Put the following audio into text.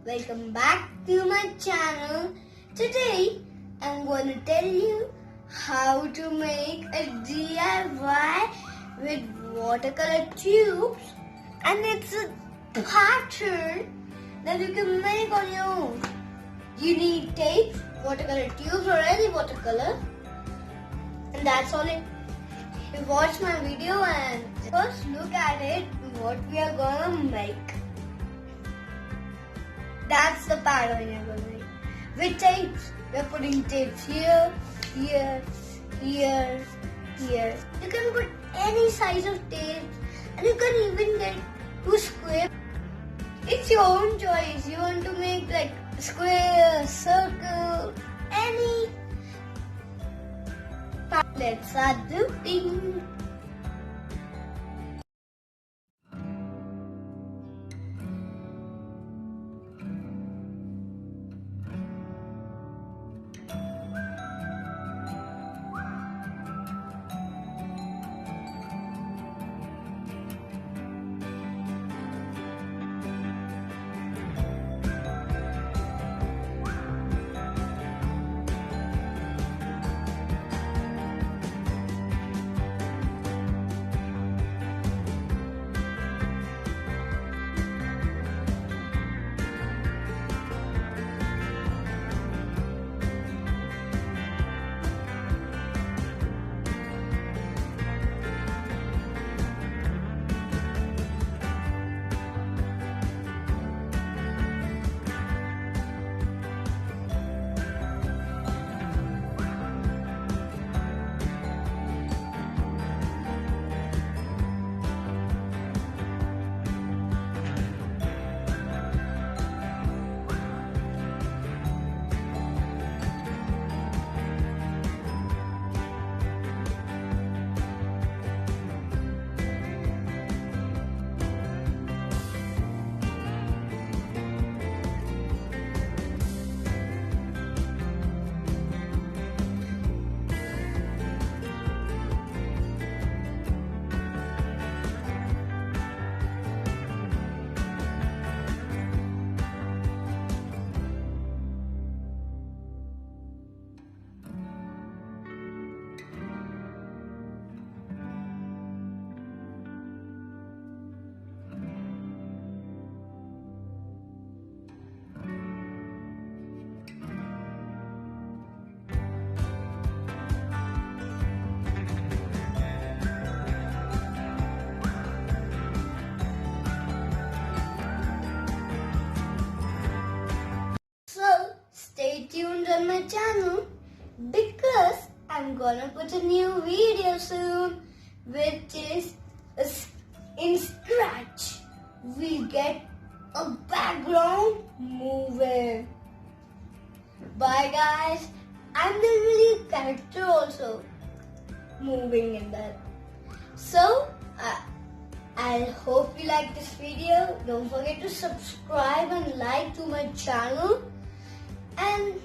welcome back to my channel. Today I'm going to tell you how to make a DIY with watercolor tubes, and it's a pattern that you can make on your own. You need tape, watercolor tubes or any watercolor, and that's all it. You watch my video and first look at it, what we are gonna make. That's the pattern you're gonna make. With tapes, we're putting tapes here, here, here, here. You can put any size of tape, and you can even get two square. It's your own choice. You want to make like square, circle, any. Let's start the thing. Stay tuned on my channel because I'm gonna put a new video soon, which is in Scratch. We get a background moving. Bye guys. I'm the really character also moving in that. So I hope you like this video. Don't forget to subscribe and like to my channel. And